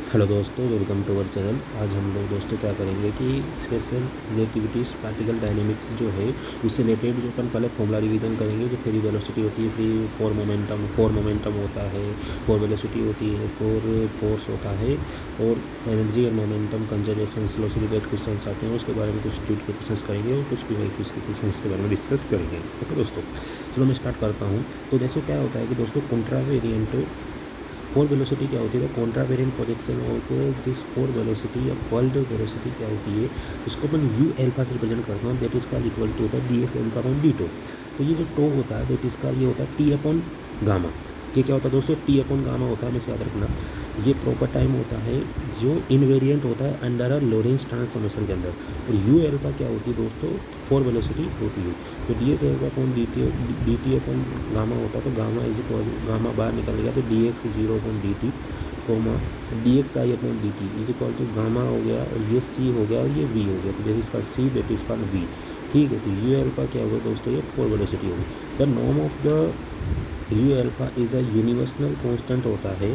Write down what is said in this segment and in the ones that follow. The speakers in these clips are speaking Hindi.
हेलो दोस्तों, वेलकम टू अवर चैनल। आज हम लोग दोस्तों क्या करेंगे कि स्पेशल रिलेटिविटीज पार्टिकल डायनेमिक्स जो है उससे रिलेटेड जो अपन पहले फॉर्मूला रिवीजन करेंगे। जो फ्री वेलोसिटी होती है, फ्री फोर मोमेंटम होता है, फोर वेलोसिटी होती है, फोर फोर्स होता है, और एनर्जी और मोमेंटम कंजर्वेशन स्लो से रिलेटेड क्वेश्चन आते हैं, उसके बारे में कुछ ट्यूट के क्वेश्चन करेंगे और कुछ भी उसके क्वेश्चन के बारे में डिस्कस करेंगे। ओके दोस्तों, चलो मैं स्टार्ट करता हूँ। तो देखो क्या होता है कि दोस्तों कॉन्ट्रावेरिएंट फोर वेलोसिटी क्या होती है, तो contravariant projection of this four velocity या वर्ल्ड वेलोसिटी क्या होती है, इसको अपन यू एल्फा से रिप्रेजेंट करते हैं। दैट इज का इक्वल टू होता है D x alpha upon D tau. तो ये जो टो होता है दैट इज का ये होता है टी अपॉन गामा। ये क्या होता है दोस्तों, टी अपॉन गामा होता है, हमें याद रखना। ये प्रॉपर टाइम होता है जो इनवेरिएंट होता है अंडर अ लोरेंज ट्रांसफॉर्मेशन के अंदर। और यू एल्फा क्या होती है दोस्तों, फोर वेलोसिटी होती है। तो D S alpha upon D T upon gamma होता है। तो गामा इज गामा बाहर निकल गया, तो d x zero upon D t comma d x i upon D T is equal to gamma हो गया, और ये सी हो गया, और ये वी हो गया। तो जैसे इसका सी दैट इसका वी। ठीक है, तो यू एल्फा क्या होगा दोस्तों, ये फोर वेलोसिटी होगी। The norm of the U alpha is a universal constant होता है।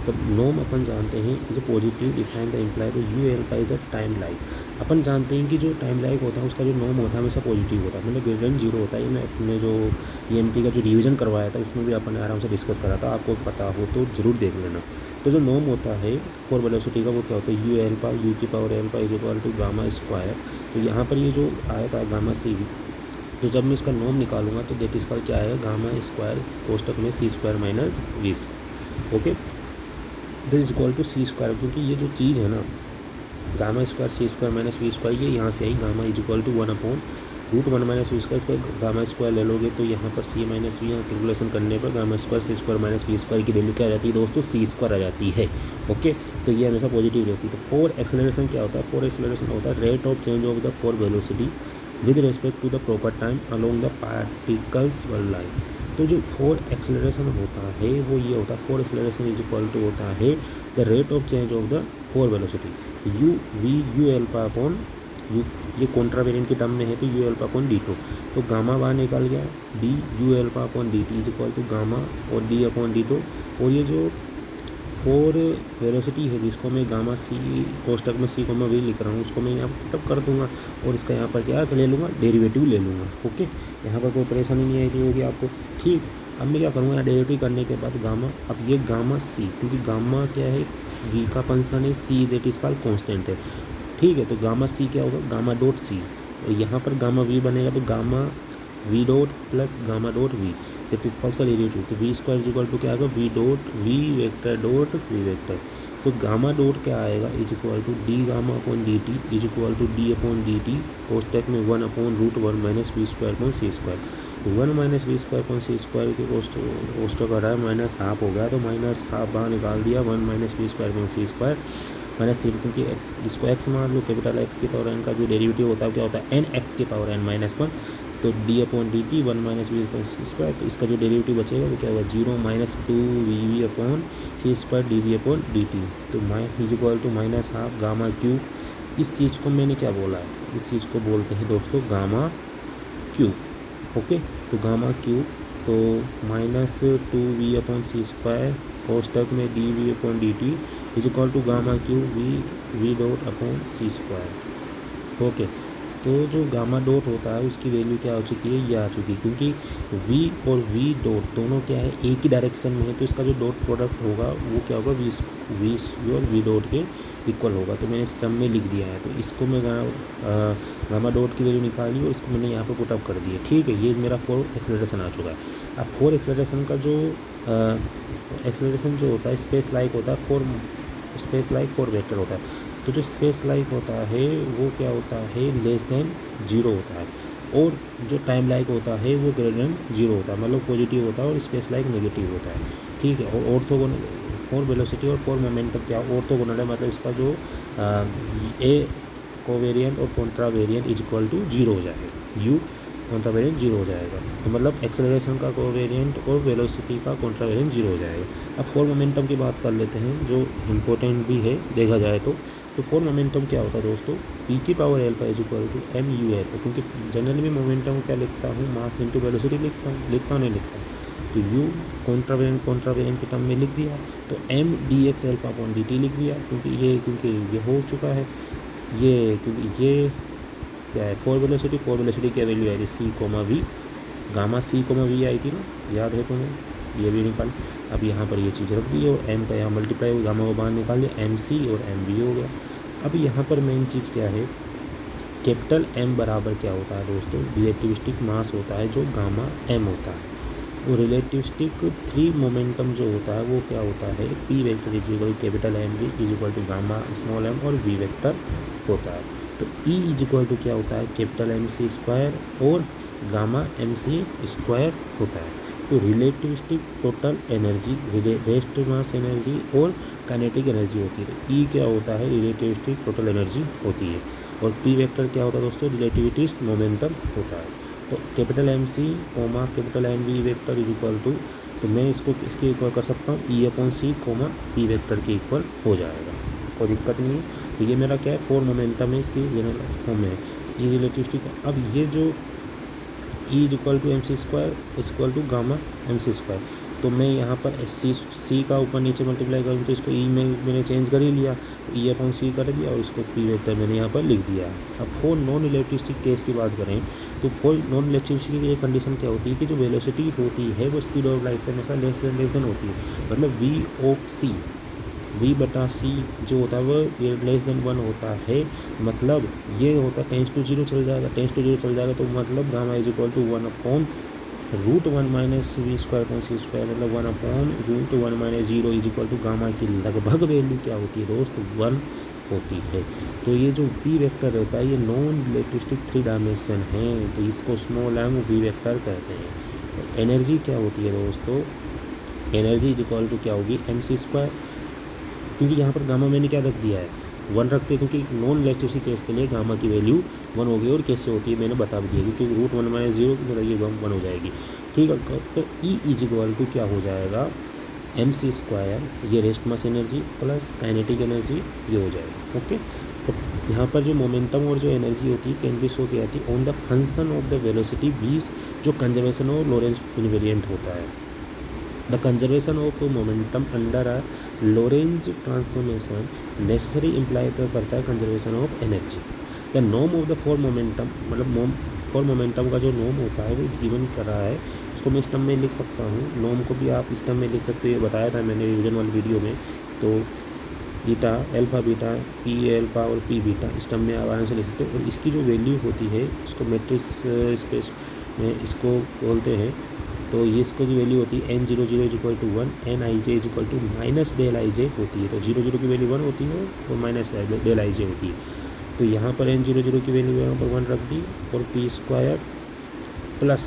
तो नॉर्म अपन जानते हैं is a positive define the imply. तो you alpha is a time like. अपन जानते हैं कि जो टाइम लाइक होता है उसका जो नॉर्म होता है हमेशा पॉजिटिव होता है, मतलब ग्रेटर देन जीरो होता है। ये मैं अपने जो ईएमटी का जो रिवीजन करवाया था उसमें भी अपन ने आराम से डिस्कस करा था, आपको पता हो तो ज़रूर देख लेना। तो जो नॉर्म होता है फोर वेलोसिटी का वो क्या होता है, यू एल्फा यू की power alpha is equal to gamma square. तो यहाँ पर ये जो आएगा गामा सी, तो जब मैं इसका नॉर्म निकालूंगा तो दैट इसका क्या आएगा, गामा स्क्वायर कोष्टक में C square minus V. Okay, this is equal to C square, क्योंकि ये जो चीज़ है ना gamma square C square minus we square, ये यहाँ से आई। Gamma is equal to one upon root one minus we square. इसका गामा स्क्वायर ले लोगे तो यहाँ पर सी माइनस वी, यहाँ कैलकुलेशन करने पर gamma square C square minus we square की वैल्यू क्या आ जाती है दोस्तों, सी स्क्वायर आ जाती है। ओके, तो ये हमेशा पॉजिटिव रहती है। तो फोर एक्सेलरेशन क्या होता है, फोर एक्सेलरेशन होता है rate of change of the four velocity with respect to the proper time along the particles world line. तो जो फोर एक्सेलरेशन होता है वो ये होता है, four acceleration is equal to होता है the rate of change of the four velocity u v u alpha upon u. ये कॉन्ट्रावेरिएंट की टर्म में है तो you alpha upon d two. तो गामा बाहर निकल गया, d you alpha upon D T is equal to gamma और डी अपॉन डी टू। और ये जो फोर वेलोसिटी है जिसको मैं गामा सी कोष्टक में सी को मैं वी लिख रहा हूँ, उसको मैं यहाँ पुटअप कर दूंगा और इसका यहाँ पर क्या ले लूँगा, डेरिवेटिव ले लूँगा। ओके, यहाँ पर कोई परेशानी नहीं आएगी होगी आपको। ठीक, अब मैं क्या करूँगा, यहाँ डेरिवेटिव करने के बाद गामा, अब ये गामा सी, क्योंकि गामा क्या है, वी का फंक्शन है, see that is called constant है। ठीक है, तो गामा सी क्या होगा, गामा डॉट सी, और यहाँ पर गामा वी बनेगा तो gamma V dot plus gamma dot V that is called का डेरिवेटिव। तो V square is equal to क्या आएगा, V dot we vector dot we vector. तो गामा डॉट क्या आएगा, is equal to D gamma upon D T is equal to D upon D T कोष्टक में one upon root one minus we square upon C square. One minus we square upon C square के कोष्टक आ रहा है माइनस हाफ हो गया, तो माइनस हाफ बाहर निकाल दिया, one minus we square upon C square minus three, क्योंकि एक्स जिसको एक्स मान लो, कैपिटल एक्स की पावर एन का जो डेरिवेटिव होता है क्या होता है, एन एक्स की पावर एन माइनस वन। तो d upon D t one minus v upon सी स्क्वायर, तो इसका जो डेरिवेटिव बचेगा वो क्या होगा, zero minus two v v upon C square d we upon D T. तो is equal to minus half gamma q. इस चीज़ को मैंने क्या बोला है, इस चीज़ को बोलते हैं दोस्तों गामा क्यू। ओके, तो गामा क्यू, तो माइनस टू वी अपॉन सी स्क्वायर कोष्टक में D we upon D T is equal to gamma Q V dot upon C square. Okay, तो जो गामा डॉट होता है उसकी वैल्यू क्या हो चुकी है, ये आ चुकी है, क्योंकि v और v डॉट दोनों क्या है, एक ही डायरेक्शन में है, तो इसका जो डॉट प्रोडक्ट होगा वो क्या होगा, v और v डॉट के इक्वल होगा। तो मैंने इस टर्म में लिख दिया है, तो इसको मैं गामा डॉट की वैल्यू निकाली और इसको मैंने यहाँ पर पुटअप कर दिया। ठीक है, ये मेरा फोर एक्सेलरेशन आ चुका है। अब फोर एक्सेलरेशन का जो एक्सेलरेशन जो होता है स्पेस लाइक होता है, four space like four vector होता है। तो जो स्पेस लाइक होता है वो क्या होता है, लेस देन जीरो होता है, और जो टाइम लाइक होता है वो ग्रेटर देन जीरो होता है, मतलब पॉजिटिव होता है, और स्पेस लाइक नेगेटिव होता है। ठीक है, और ऑर्थोगोनल फोर वेलोसिटी और फोर मोमेंटम क्या ऑर्थोगोनल है, मतलब इसका जो ए कोवेरिएंट और कॉन्ट्रावेरिएंट इज इक्वल टू जीरो हो जाएगा, यू कॉन्ट्रावेरिएंट जीरो हो जाएगा। तो मतलब एक्सेलरेशन का कोवेरिएंट और वेलोसिटी का कॉन्ट्रावेरिएंट जीरो हो जाएगा। अब फोर मोमेंटम की बात कर लेते हैं, जो इम्पोर्टेंट भी है देखा जाए तो फोर मोमेंटम क्या होता है दोस्तों, पी की power alpha is equal to m u l. क्योंकि जनरली मैं मोमेंटम क्या लिखता हूँ, मास इंटू वेलोसिटी लिखता हूँ, नहीं लिखता हूँ। तो यू कॉन्ट्रावेरेंट के टर्म में लिख दिया, तो m d x alpha upon D t लिख दिया, क्योंकि ये हो चुका है, क्योंकि ये क्या है, फोर वेलोसिटी क्या वैल्यू आई थी, C comma V, gamma C comma V आई थी ना, याद है तुम्हें, ये भी निकाल। अब यहाँ पर ये चीज़ रख दी और एम का यहाँ मल्टीप्लाई हो, गामा को बाहर निकाल दिया, एम सी और एम वी हो गया। अब यहाँ पर मेन चीज़ क्या है, कैपिटल एम बराबर क्या होता है दोस्तों, रिलेटिविस्टिक मास होता है जो गामा एम होता है, और रिलेटिविस्टिक थ्री मोमेंटम जो होता है वो क्या होता है, p vector is equal to capital m v is equal to gamma small m और वी वेक्टर होता है। तो ई इज इक्वल टू क्या होता है, कैपिटल एम सी स्क्वायर और गामा एम सी स्क्वायर होता है। तो relativistic total energy, rest mass energy और काइनेटिक एनर्जी होती है। ई क्या होता है, रिलेटिविस्टिक टोटल एनर्जी होती है, और पी वेक्टर क्या होता है दोस्तों, रिलेटिविस्टिक मोमेंटम होता है। तो capital m c comma capital m v vector is equal to, तो मैं इसके इक्वल कर सकता हूँ ई अपॉन सी कोमा पी वेक्टर के इक्वल हो जाएगा, कोई दिक्कत नहीं है। तो ये मेरा क्या है, फोर मोमेंटम है, इसकी जनरल फॉर्म में ई रिलेटिविस्टिक। अब ये जो e is equal to m C square equal to gamma m C square, तो मैं यहाँ पर सी का ऊपर नीचे मल्टीप्लाई करूँ तो इसको ई में मैंने चेंज कर ही लिया, ई अपॉन सी कर दिया और इसको पी वेक्टर मैंने यहाँ पर लिख दिया। अब फोर नॉन इलेक्ट्रिस्टिक केस की बात करें तो फोर नॉन इलेक्ट्रिसिटी की एक कंडीशन क्या होती है कि जो वेलोसिटी होती है वो स्पीड ऑफ लाइट से हमेशा लेस देन होती है, मतलब वी ऑफ सी, वी बटा सी जो होता है वो लेस देन 1 होता है, मतलब ये होता है टेंस टू जीरो चल जाएगा, तो मतलब gamma is equal to 1 upon root 1 minus we square upon C square, मतलब 1 upon root 1 minus 0 is equal to gamma की लगभग वैल्यू क्या होती है दोस्त, 1 होती है। तो ये जो पी वेक्टर रहता है ये नॉन इलेक्ट्रिस्टिक थ्री डायमेंशन है, तो इसको स्मॉल एम वी वेक्टर कहते हैं। एनर्जी क्या होती है दोस्तों, एनर्जी इज इक्वल टू क्या होगी, एम सी स्क्वायर, क्योंकि यहाँ पर गामा मैंने क्या रख दिया है, 1 रखते हैं, क्योंकि नॉन इलेक्ट्रिसिटी केस के लिए गामा की वैल्यू 1 होगी, और कैसे होती है मैंने बता दिया, क्योंकि रूट 1 माइनस 0 मतलब ये 1 हो जाएगी, ठीक है। तो ई इज इक्वल टू क्या हो जाएगा, एम सी स्क्वायर, ये rest mass energy plus kinetic energy ये हो जाएगा, ओके। तो यहाँ पर जो मोमेंटम और जो एनर्जी होती है कैन बी शो की जाती है on the function of the velocity वीज, जो कंजर्वेशन और लोरेंज इनवेरिएंट होता है। The conservation of momentum under a Lorentz transformation necessary imply पर करता है conservation of energy. The norm of the four momentum, मतलब फोर मोमेंटम का जो नॉर्म होता है वो गिवन कर रहा है, उसको मैं इस टर्म में लिख सकता हूँ, नॉर्म को भी आप इस टर्म में लिख सकते हो, ये बताया था मैंने रिविजन वाली वीडियो में। तो beta alpha beta P alpha और पी बीटा इस टर्म में आप आराम से लिख सकते हो, और इसकी जो वैल्यू होती है इसको मैट्रिक्स स्पेस में इसको बोलते हैं। तो ये इसको जो वैल्यू होती है n00 is equal to 1, N I J is equal to minus del I J होती है। तो 0 की वैल्यू 1 होती है और माइनस डेल आई जे होती है। तो यहाँ पर n00 की वैल्यू यहाँ पर 1 रख दी, और P square plus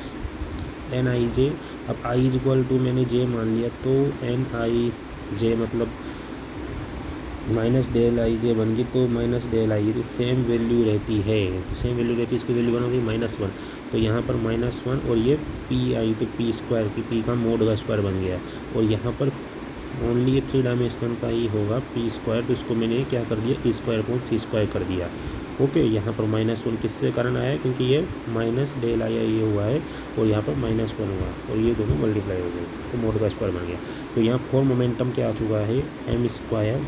N I जे, अब आई इज इक्वल टू मैंने जे मान लिया, तो एन आई जे मतलब माइनस डेल आई जे बन गई, तो माइनस डेल आई जे सेम वैल्यू रहती है, तो सेम वैल्यू रहती है, इसकी वैल्यू 1 होगी -1, तो यहाँ पर -1 और ये पी आई, तो पी स्क्वायर की पी का मोड का स्क्वायर बन गया, और यहाँ पर ओनली ये 3 डायमेंशनल का ही होगा पी स्क्वायर, तो इसको मैंने क्या कर दिया, ई स्क्वायर अपॉन सी स्क्वायर कर दिया, ओके। यहाँ पर -1 किससे कारण आया है, क्योंकि ये माइनस डेल आई ये हुआ है, और यहाँ पर -1 हुआ, और ये दोनों मल्टीप्लाई हो गए, तो मोड का स्क्वायर बन गया। तो यहाँ फोर मोमेंटम क्या आ चुका है, एम स्क्वायर।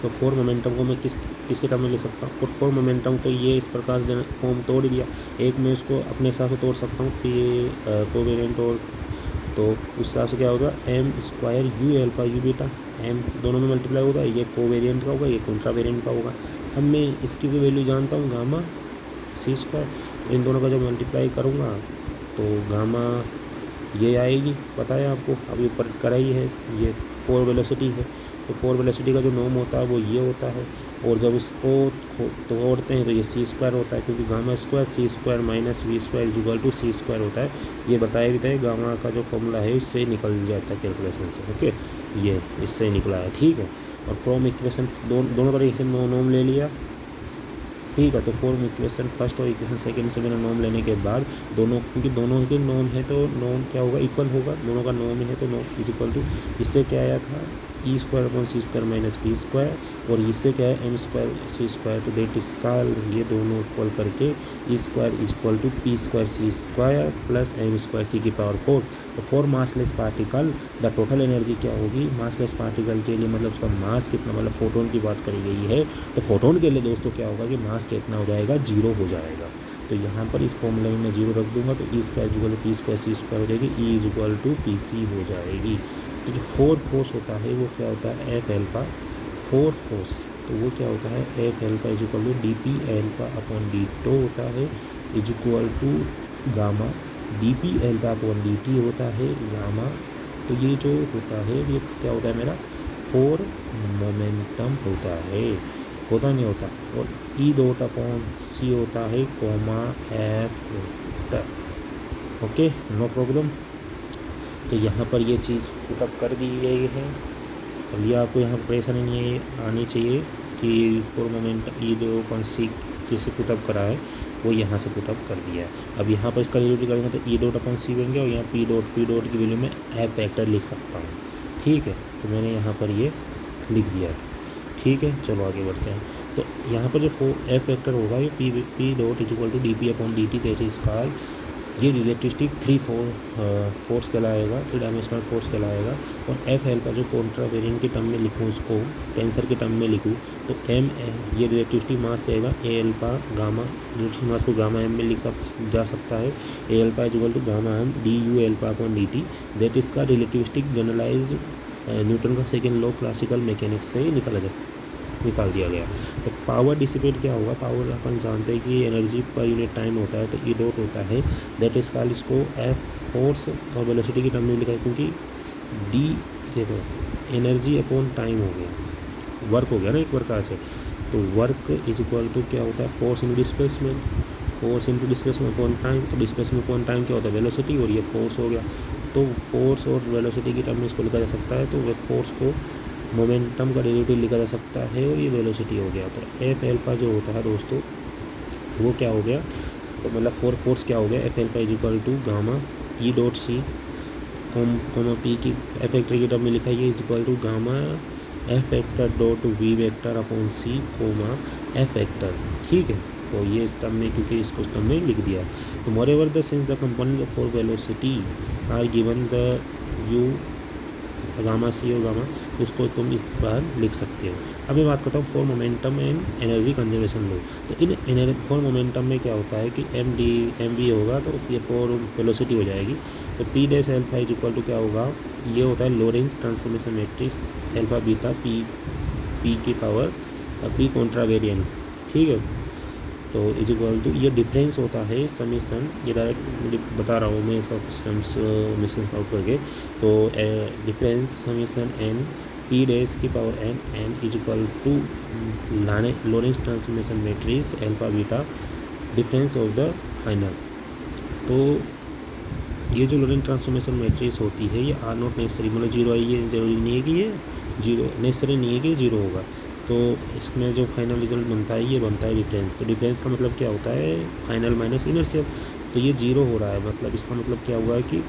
तो फोर मोमेंटम को मैं किसके टर्म में ले सकता हूँ, फोर मोमेंटम तो ये इस प्रकार से फॉर्म तोड़ दिया, एक मैं इसको अपने हिसाब से तोड़ सकता हूँ कि कोवेरिएंट, और तो उस हिसाब से क्या होगा, m square u alpha u beta, m दोनों में मल्टीप्लाई होगा, ये कोवेरिएंट का होगा, ये कॉन्ट्रावेरिएंट का होगा। अब मैं इसकी भी वैल्यू जानता हूँ गामा सी स्क्वायर, इन दोनों का जब मल्टीप्लाई करूँगा तो गामा ये आएगी, पता है आपको, अभी ऊपर करा ही है, ये फोर वेलोसिटी है, तो फोर वेलोसिटी का जो नॉर्म होता है वो ये होता है, और जब इसको तोड़ते हैं तो ये सी स्क्वायर होता है, क्योंकि gamma square C square minus we square equal to C square होता है। ये बताया भी था, गामा का जो फॉर्मूला है इससे निकल जाता है कैलकुलेशन से, ओके, ये इससे निकला है, ठीक है। और फ्रॉम इक्वेशन दोनों का इक्वेशन नॉर्म ले लिया, ठीक है। तो फॉर्म इक्वेशन फर्स्ट और इक्वेशन सेकंड से मैंने नॉर्म लेने के बाद दोनों, क्योंकि दोनों के नॉर्म है तो नॉर्म क्या होगा, इक्वल होगा, दोनों का नॉर्म है तो नॉर्म इज इक्वल टू, इससे क्या आया था ई स्क्वायर अपॉन सी स्क्वायर माइनस बी स्क्वायर, और इससे क्या है एम स्क्वायर सी स्क्वायर, तो दैट इज कॉल्ड, ये दोनों इक्वल करके E square equal to P square C square plus M square C की पावर 4। तो for massless particle the total energy क्या होगी, मासलेस पार्टिकल के लिए मतलब उसका मास कितना, मतलब फोटोन की बात करी गई है, तो फोटोन के लिए दोस्तों क्या होगा कि मास कितना हो जाएगा, 0 हो जाएगा। तो यहाँ पर इस फॉर्मूले में मैं 0 रख दूंगा, तो E square equal to P square C square हो जाएगी, E equal to P C हो जाएगी। तो जो फोर्स होता है वो क्या होता है एफ एल्फा, फोर्स, तो वो क्या होता है f alpha is equal to d p alpha upon D tau होता है, is equal to gamma d p alpha upon D t होता है गामा। तो ये जो होता है ये क्या होता है मेरा फोर मोमेंटम होता है, होता नहीं होता, और ई डॉट अपॉन सी होता है comma f vector. Okay, no problem. तो यहाँ पर ये चीज़ पुटअप कर दी गई है, अब ये आपको यहाँ पर परेशानी नहीं आनी चाहिए कि four moment E dot upon C जिसे पुटअप करा है वो यहाँ से पुटअप कर दिया है। अब यहाँ पर इसका डेरिवेटिव करेंगे तो ई डॉट अपॉन सी बनेंगे, और यहाँ पी डॉट की वैल्यू में एफ वेक्टर लिख सकता हूँ। ठीक है, तो मैंने यहाँ पर ये लिख दिया था। ठीक है, चलो आगे बढ़ते हैं। तो यहाँ पर जो एफ वेक्टर होगा ये p dot is equal to d p upon D T, that is called, ये रिलेटिविस्टिक फोर्स कहलाएगा, 3 डायमेंशनल फोर्स कहलाएगा। और एफ एल्फा जो कॉन्ट्रा वेरिएंट के टर्म में लिखूँ, उसको टेंसर के टर्म में लिखूँ, तो एम ये रिलेटिविस्टिक मास कहेगा A alpha gamma, relativistic mass को गामा एम में लिख जा सकता है, A alpha is equal to gamma M D you alpha upon D T, that इसका रिलेटिविस्टिक जनरलाइज न्यूटन का सेकेंड लॉ क्लासिकल मैकेनिक्स से निकाल दिया गया। तो पावर डिसिपेट क्या होगा, पावर अपन जानते हैं कि एनर्जी पर यूनिट टाइम होता है, तो ई डॉट होता है, दैट इज कॉल्ड, इसको एफ फोर्स और वेलोसिटी की टर्म में लिखा है, क्योंकि डी देखो एनर्जी अपॉन टाइम हो गया, वर्क हो गया ना एक प्रकार से। तो वर्क इज इक्वल टू क्या होता है force in displacement, force in displacement upon time, तो डिस्प्लेसमेंट अपॉन टाइम क्या होता है वेलोसिटी, और ये फोर्स हो गया। तो फोर्स और वेलोसिटी की टर्म में इसको लिखा जा सकता है, तो वे फोर्स को मोमेंटम का डेरिवेटिव लिखा जा सकता है, और ये वेलोसिटी हो गया। तो एफ एल्फा जो होता है दोस्तों वो क्या हो गया, तो मतलब फोर्स क्या हो गया, f alpha is equal to gamma e dot c comma p की एफ वेक्टर की टर्म में लिखा है, is equal to gamma f vector dot we vector upon C comma f vector. ठीक है, तो ये इस टर्म में, क्योंकि इसको इस टर्म में लिख दिया। तो moreover the since the component four velocity are given the U gamma C और गामा, उसको तुम इस बार लिख सकते हो। अब मैं बात करता हूँ four momentum and energy conservation law. तो इन फॉर मोमेंटम में क्या होता है कि एम वी होगा, तो ये फॉर वेलोसिटी हो जाएगी। तो p dash alpha is equal to क्या होगा, ये होता है Lorentz transformation matrix alpha beta p की पावर पी कॉन्ट्रा वेरिएंट। ठीक है, तो इज इक्वल टू ये डिफरेंस होता है समीशन, ये डायरेक्ट बता रहा हूँ मैं इसका सिस्टम्स मिशन आउट करके। तो difference summation N P dash की power N is equal to Lorentz transformation matrix alpha beta difference of the final. तो ये जो लोरेंज ट्रांसफॉर्मेशन मैट्रिक्स होती है ये आर नॉट नेसेसरी, मतलब जीरो है, ये जरूरी नहीं है कि ये जीरो नेसेसरी नहीं है कि जीरो होगा। तो इसमें जो फाइनल रिजल्ट बनता है ये बनता है डिफरेंस। तो डिफरेंस का मतलब क्या होता है फाइनल माइनस इनर्शियल, तो ये जीरो हो रहा है, मतलब इसका मतलब क्या हुआ है कि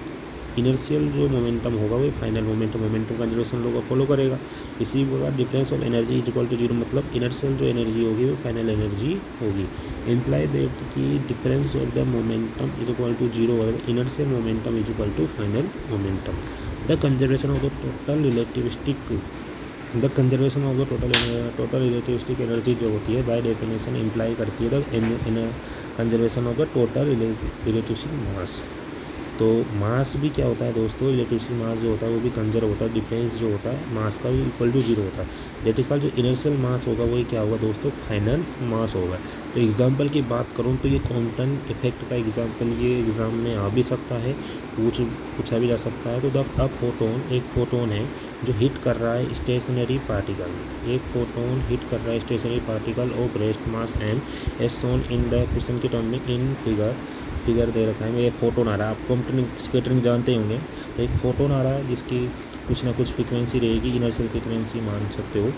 इनर्शियल जो मोमेंटम होगा वो final momentum conservation law follow करेगा। इसी प्रकार difference of energy is equal to zero, मतलब इनर्शियल जो एनर्जी होगी वो फाइनल एनर्जी होगी। इम्प्लाई दैट कि difference of the momentum is equal to zero, inertial momentum is equal to final momentum. The conservation of the total relativistic total relativistic energy जो होती है बाय डेफिनेशन इम्प्लाई करती है the conservation of the total relativistic मास। तो मास भी क्या होता है दोस्तों, रिलेटिविस्टिक मास जो होता है वो भी कंजर्व होता है, डिफरेंस जो होता है मास का भी इक्वल टू जीरो होता है। दैट इज कॉल्ड जो इनर्शियल मास होगा वही क्या होगा दोस्तों फाइनल मास होगा। तो एग्जांपल की बात करूँ तो ये क्वांटम इफेक्ट का एग्जांपल ये एग्ज़ाम में आ भी सकता है, पूछा भी जा सकता है। तो द फोटोन, एक फोटोन है जो हिट कर रहा है स्टेशनरी पार्टिकल, एक फोटोन हिट कर रहा है stationary particle of rest mass m as shown in the question के टर्म में इन फिगर दे रखा है। मैं एक फोटोन आ रहा है, आप कंप्यूटर स्केटरिंग जानते होंगे, तो एक फोटोन आ रहा है जिसकी कुछ ना कुछ फ्रीक्वेंसी रहेगी, इनर्शियल फ्रीक्वेंसी मान सकते हो,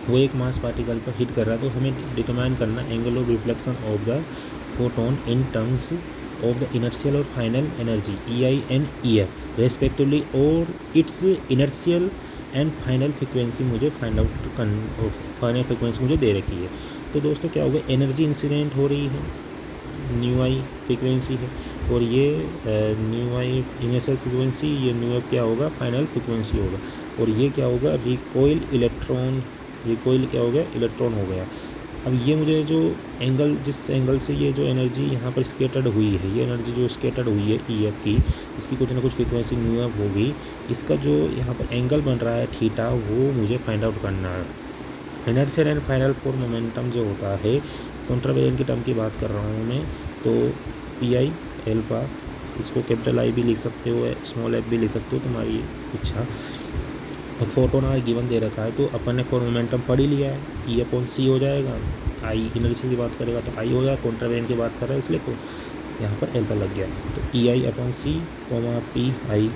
वो एक मास पार्टिकल पर हिट कर रहा है। तो हमें डिटरमाइन करना angle of reflection of the photon in terms of the inertial और final energy EI and EF respectively, और its inertial and final frequency मुझे फाइनल फ्रिक्वेंसी मुझे दे रखी है। तो दोस्तों क्या होगा, एनर्जी इंसिडेंट हो रही है, न्यू आई फ्रिक्वेंसी है, और ये न्यू आई इनिशियल फ्रिक्वेंसी, ये न्यू आई क्या होगा, फाइनल फ्रिक्वेंसी होगा। और ये क्या होगा, रिकॉइल इलेक्ट्रॉन, रिकॉइल क्या हो गया, इलेक्ट्रॉन हो गया। अब ये मुझे जो एंगल, जिस एंगल से ये जो एनर्जी यहाँ पर स्केटर्ड हुई है, ये एनर्जी जो स्केटर्ड हुई है ई एफ की, इसकी कुछ ना कुछ फ्रिक्वेंसी न्यू एफ होगी, इसका जो यहाँ पर एंगल बन रहा है थीटा, वो मुझे फाइंड आउट करना है। Inertial and final four momentum जो होता है, कॉन्ट्रावेरिएंट की टर्म की बात कर रहा हूँ मैं, तो पी आई एल्फा, इसको कैपिटल आई भी लिख सकते हो, स्मॉल एफ भी लिख सकते हो, तुम्हारी इच्छा। और फोटोन आर गिवन दे रखा है, तो अपन ने फोर मोमेंटम पढ़ ही लिया है, ई अपॉन सी हो जाएगा, आई इनर्शियल की बात करेगा तो आई हो जाएगा, कॉन्ट्रावेरिएंट की बात कर रहा है इसलिए तो यहाँ पर एल्फा लग गया। तो E I upon C comma P I,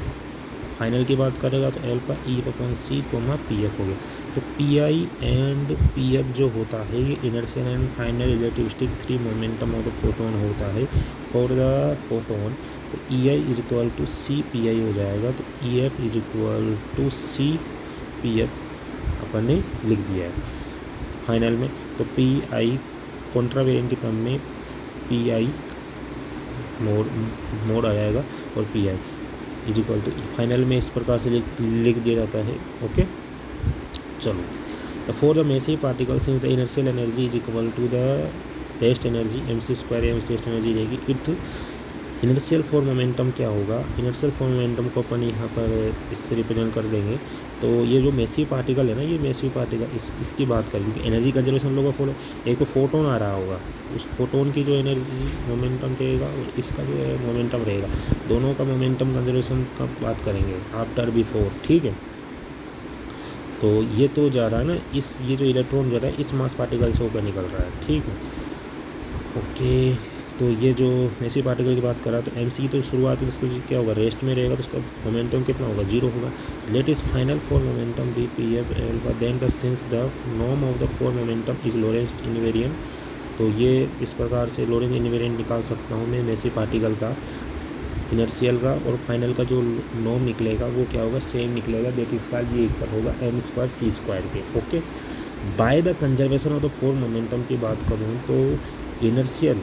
final की बात करेगा तो एल्फा ई अपॉन सी कोमा पी एफ हो गया। तो P I and P F जो होता है, ये inertial and final relativistic three momentum of the photon होता है फॉर द फोटोन। तो E I is equal to C P I हो जाएगा, तो E F is equal to C P F अपन ने लिख दिया है फाइनल में। तो पी आई कॉन्ट्रावेरिएंट की टर्म में पी आई मोड आ जाएगा, और p i is equal to final में इस प्रकार से लिख दिया जाता है। ओके, चलो। For the massive particles the inertial energy is equal to the rest energy m C square, m rest energy रहेगी। इट इनर्शियल फॉर मोमेंटम क्या होगा, इनर्शियल फॉर मोमेंटम को अपन यहाँ पर इससे रिप्रेजेंट कर देंगे। तो ये जो मैसिव पार्टिकल है ना, ये मैसिव पार्टिकल इसकी बात करें, क्योंकि एनर्जी कंजर्वेशन हम लोग का फॉलो, एक तो फोटोन आ रहा होगा, उस फोटोन की जो एनर्जी मोमेंटम रहेगा और इसका जो है मोमेंटम रहेगा, दोनों का मोमेंटम कंजर्वेशन का बात करेंगे आफ्टर बिफोर, ठीक है। तो ये तो जा रहा है ना, ये जो इलेक्ट्रॉन जा रहा है इस मास पार्टिकल से होकर निकल रहा है, ठीक है। ओके, तो ये जो मैसिव पार्टिकल की बात कर रहा है, तो एम सी की तो शुरुआत में इसको क्या होगा, रेस्ट में रहेगा, तो उसका मोमेंटम कितना होगा, जीरो होगा। Let is final four momentum be p f alpha, then the since the norm of the four momentum is Lorentz invariant. तो ये इस प्रकार से लोरेंज इनवेरिएंट निकाल सकता हूँ मैं मैसिव पार्टिकल का, इनर्शियल का, और फाइनल का जो नॉर्म निकलेगा वो क्या होगा, सेम निकलेगा, दैट इज कॉल्ड ये इक्वल होगा एम स्क्वायर सी स्क्वायर के। Okay, by the conservation of the four momentum की बात करूँ तो inertial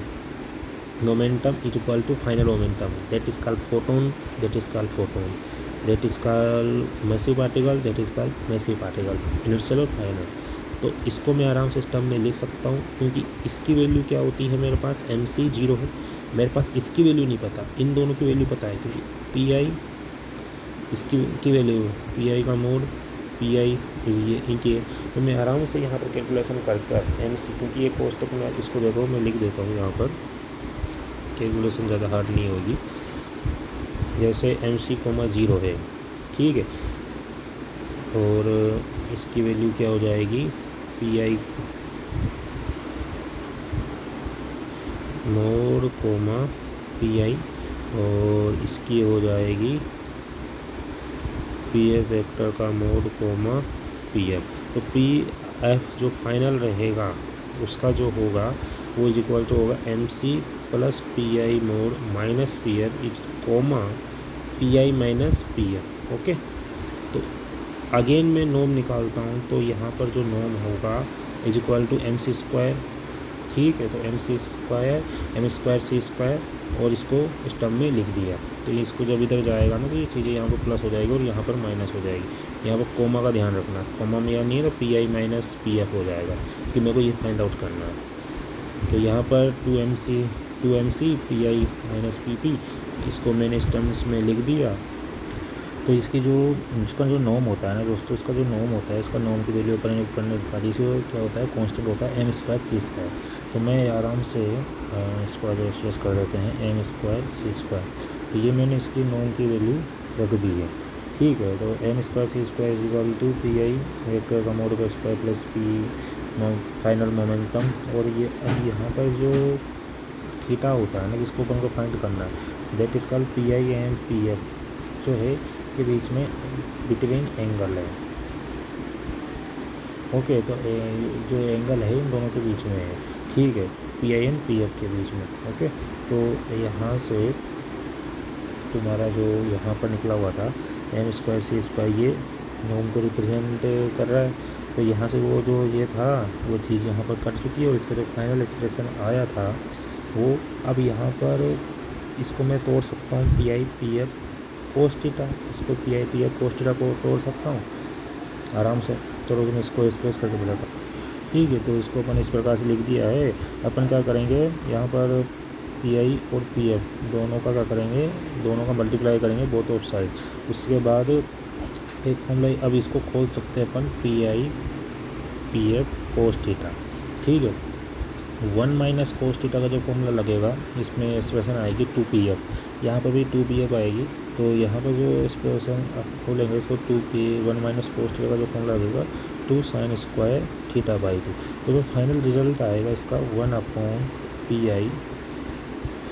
momentum is equal to final momentum, that is called photon, that is called photon, that is called massive particle, that is called massive particle, inertial और final। तो इसको मैं आराम से इस टर्म में लिख सकता हूँ, क्योंकि इसकी वैल्यू क्या होती है, मेरे पास एम सी जीरो है, मेरे पास इसकी वैल्यू नहीं पता, इन दोनों की वैल्यू पता है, क्योंकि पी आई इसकी वैल्यू, पी आई का मोड, पी आई इज ये इनकी है। तो मैं आराम से यहाँ पर कैलकुलेशन करके एम सी, क्योंकि ये कोष्टक में इसको देखो मैं लिख देता हूँ यहाँ पर, कैलकुलेशन ज़्यादा हार्ड नहीं होगी। जैसे एम सी कोमा जीरो है, ठीक है, और इसकी वैल्यू क्या हो जाएगी, p i mod comma P i, और इसकी हो जाएगी पी एफ वेक्टर का मोड कोमा पी एफ। तो पी एफ जो फाइनल रहेगा उसका जो होगा वो इज इक्वल टू होगा m c plus p i mod minus p f is comma P i minus p f. Okay, तो अगेन मैं नॉर्म निकालता हूँ, तो यहाँ पर जो नॉर्म होगा is equal to m C square, ठीक है। तो एम सी स्क्वायर, एम स्क्वायर सी स्क्वायर, और इसको इस टर्म में लिख दिया। तो इसको जब इधर जाएगा ना, तो ये चीज़ें यहाँ पर प्लस हो जाएगी और यहाँ पर माइनस हो जाएगी। यहाँ पर कोमा का ध्यान रखना, कोमा में याद नहीं है तो P i minus p F हो जाएगा, कि मेरे को ये फाइंड आउट करना है। तो यहाँ पर two m c P i minus p p, इसको मैंने इस टर्म्स में लिख दिया। तो इसकी इसका जो नॉर्म होता है ना दोस्तों, इसका जो नॉर्म होता है, इसका नॉर्म की वैल्यू ऊपर ने पाली, इसको क्या होता है, कांस्टेंट होता है एम स्क्वायर सी स्क्वायर। तो मैं आराम से इसको एडजस्ट कर देते हैं, एम स्क्वायर सी स्क्वायर। तो ये मैंने इसकी नॉर्म की वैल्यू रख दी है, ठीक है। तो m square C square is equal to p i vector का मोड का square plus p final momentum. और ये अब यहाँ पर जो थीटा होता है ना, जिसको अपन को फाइंड करना है, that is called P I and P F जो है के बीच में बिटवीन एंगल है। ओके, तो जो एंगल है इन दोनों के बीच में है, ठीक है, P I and P F के बीच में। ओके, तो यहाँ से तुम्हारा जो यहाँ पर निकला हुआ था एम स्क्वायर सी स्क्वायर, ये नोम को रिप्रेजेंट कर रहा है। तो यहाँ से वो जो ये था वो चीज़ यहाँ पर कट चुकी है और इसका जो फाइनल एक्सप्रेशन आया था वो अब यहाँ पर इसको मैं तोड़ सकता हूँ P I P F cos theta, इसको P I P F cos theta को तोड़ सकता हूँ आराम से। चलो मैं इसको एक्सप्रेस करके बताता हूँ। ठीक है, तो इसको अपन इस प्रकार से लिख दिया है। अपन क्या करेंगे यहाँ पर पी आई और पी एफ दोनों का क्या करेंगे, दोनों का मल्टीप्लाई करेंगे बोथ ऑफ साइड। उसके बाद एक फॉर्मूला अब इसको खोल सकते हैं अपन P I P F cos theta. ठीक है, 1 माइनस कोस थीटा का जो फॉर्मूला लगेगा इसमें एक्सप्रेशन आएगी 2pf, यहाँ पर भी 2pf आएगी। तो यहाँ पर जो एक्सप्रेशन आप खोलेंगे इसको 1 माइनस कोस थीटा का जो फॉर्मूला लगेगा 2 साइन स्क्वायर थीटा बाई 2। तो जो फाइनल रिजल्ट आएगा इसका 1 upon P I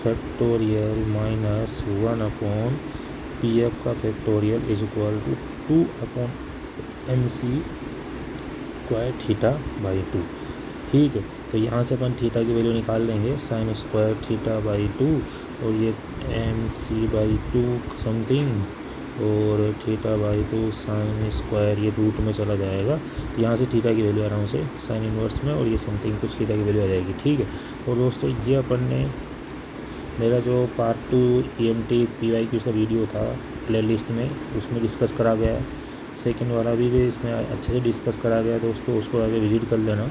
factorial minus 1 upon P F का factorial is equal to 2 upon M C square theta by 2। ठीक है, तो यहाँ से अपन थीटा की वैल्यू निकाल लेंगे साइन स्क्वायर थीटा बाई 2 और ये एम सी बाई 2 समथिंग और थीटा बाई 2 साइन स्क्वायर ये रूट में चला जाएगा। तो यहाँ से थीटा की वैल्यू आराम से साइन इनवर्स में और ये समथिंग कुछ थीटा की वैल्यू आ जाएगी। ठीक है, और दोस्तों ये अपन ने मेरा जो part 2 E M T P Y की उसका वीडियो था प्ले लिस्ट में उसमें डिस्कस करा गया है। सेकेंड वाला भी इसमें अच्छे से डिस्कस करा गया है दोस्तों, उसको आगे विजिट कर लेना।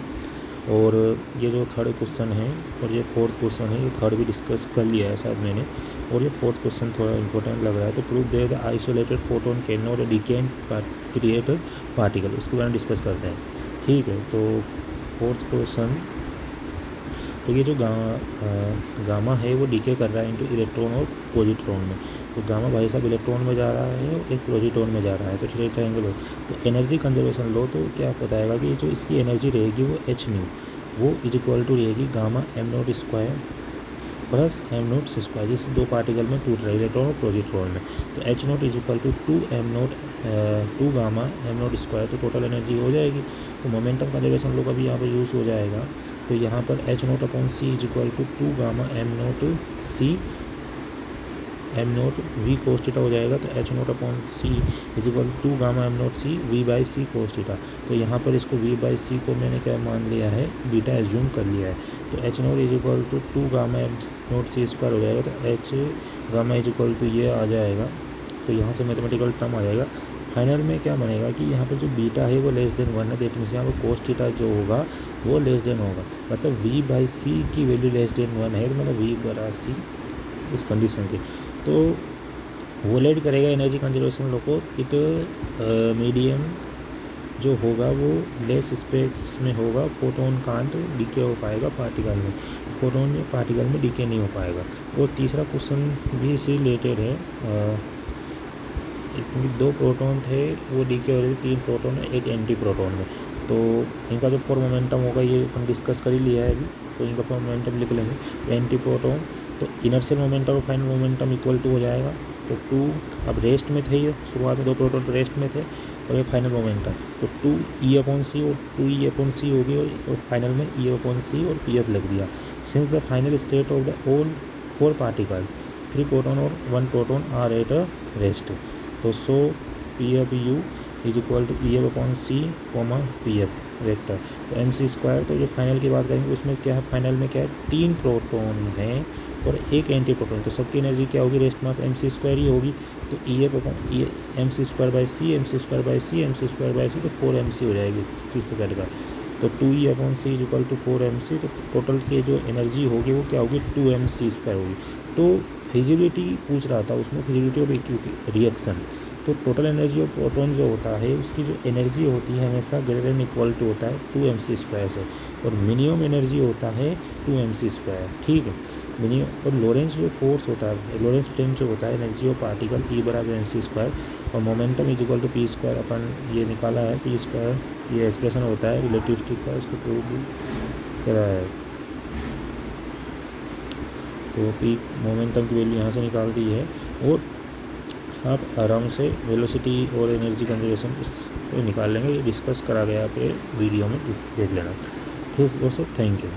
और ये जो थर्ड क्वेश्चन है और ये फोर्थ क्वेश्चन है, ये थर्ड भी डिस्कस कर लिया है शायद मैंने, और ये फोर्थ क्वेश्चन थोड़ा इंपॉर्टेंट लग रहा है। तो prove that the isolated photon can not decay and create particle, इसके बारे में डिस्कस करते हैं। ठीक है, तो फोर्थ क्वेश्चन, तो ये जो गामा है वो डीके कर रहा है इनटू इलेक्ट्रॉन और पॉजिट्रॉन में। तो गामा भाई साहब इलेक्ट्रॉन में जा रहा है और एक पॉजिट्रॉन में जा रहा है। तो ठीक ट्रायंगल तो एनर्जी कंजर्वेशन लो तो क्या बताएगा कि जो इसकी एनर्जी रहेगी वो एच न्यू वो इज इक्वल टू रहेगी gamma m naught square plus m naught square, जिससे दो पार्टिकल में टूट रहा है इलेक्ट्रॉन और पॉजिट्रॉन में। तो h naught is equal to 2 gamma m naught square, तो टोटल एनर्जी हो जाएगी। तो मोमेंटम कंजर्वेशन लो का भी यहाँ पर यूज़ हो जाएगा। तो यहाँ पर h naught upon c is equal to 2 gamma m naught c m naught v cos theta हो जाएगा। तो h naught upon c is equal 2 gamma m naught c v by c cos theta. तो यहाँ पर इसको वी बाई सी को मैंने क्या मान लिया है, बीटा एज्यूम कर लिया है। तो h naught is equal to 2 gamma m naught c square हो जाएगा। तो h gamma is equal to ये आ जाएगा। तो यहाँ से मैथमेटिकल टर्म आ जाएगा। फाइनल में क्या बनेगा कि यहाँ पर जो बीटा है वो लेस देन 1 है, देट मीन्स यहाँ पर कोस थीटा जो होगा वो लेस देन होगा। मतलब वी बाई सी की वैल्यू लेस देन 1 है, मतलब वी बराबर सी इस कंडीशन के। तो वो लेड करेगा एनर्जी कंजर्वेशन लो को। इट मीडियम जो होगा वो लेस स्पेस में होगा, फोटोन कांट डीके हो पाएगा पार्टिकल में, फोटोन पार्टिकल में डीके नहीं हो पाएगा। और तीसरा क्वेश्चन भी इसी रिलेटेड है, क्योंकि 2 प्रोटॉन थे वो डीके हो रहे थे, 3 प्रोटॉन है एक एंटी प्रोटॉन में। तो इनका जो फॉर मोमेंटम होगा ये अपन डिस्कस कर ही लिया है अभी, तो इनका फॉर मोमेंटम लिख लेंगे। एंटी प्रोटॉन तो इनर्शियल मोमेंटम और फाइनल मोमेंटम इक्वल टू हो जाएगा। तो 2 अब रेस्ट में थे, ये शुरुआत में 2 प्रोटॉन रेस्ट में थे और ये फाइनल मोमेंटम। तो 2 ई अपॉन सी और 2 ई अपॉन सी होगी और फाइनल में ई अपॉन सी और पी एफ लग दिया। Since the final state of the all 4 particle 3 proton और 1 प्रोटॉन आर एट रेस्ट। तो so P F U is equal to E F upon C comma P F vector. तो एम सी स्क्वायर, तो जो फाइनल की बात करेंगे उसमें क्या है, फाइनल में क्या है 3 प्रोटॉन हैं और एक एंटी प्रोटॉन। तो सबकी एनर्जी क्या होगी, रेस्ट मास एम सी स्क्वायर ही होगी। तो E F upon E M C square by C, M C square by C, M C square by C, तो 4 एम सी हो जाएगी सी स्क्वायर का। तो 2 e upon c is equal to 4 m c. तो टोटल की जो एनर्जी होगी वो क्या होगी, 2 एम सी स्क्वायर होगी। तो फिजिबिलिटी पूछ रहा था उसमें, फिजिबिलिटी ऑफ रिएक्शन। तो टोटल एनर्जी ऑफ प्रोटॉन जो होता है उसकी जो एनर्जी होती है हमेशा ग्रेटर देन इक्वल टू होता है 2 एम सी स्क्वायर से, और मिनिमम एनर्जी होता है 2 एम सी स्क्वायर। ठीक है, मिनिमम। और लोरेंस जो फोर्स होता है, लोरेंस फ्रेम जो होता है एनर्जी ऑफ पार्टिकल ई बराबर एम सी स्क्वायर और momentum is equal to P square. अपन ये निकाला है पी स्क्वायर, ये एक्सप्रेशन होता है रिलेटिविस्टिक का, इसको प्रूव भी करा है। तो पी मोमेंटम की वैल्यू यहाँ से निकाल दी है और आप आराम से वेलोसिटी और एनर्जी कंजर्वेशन निकाल लेंगे। ये डिस्कस करा गया पे वीडियो में, देख लेना। ठीक दोस्तों, थैंक यू।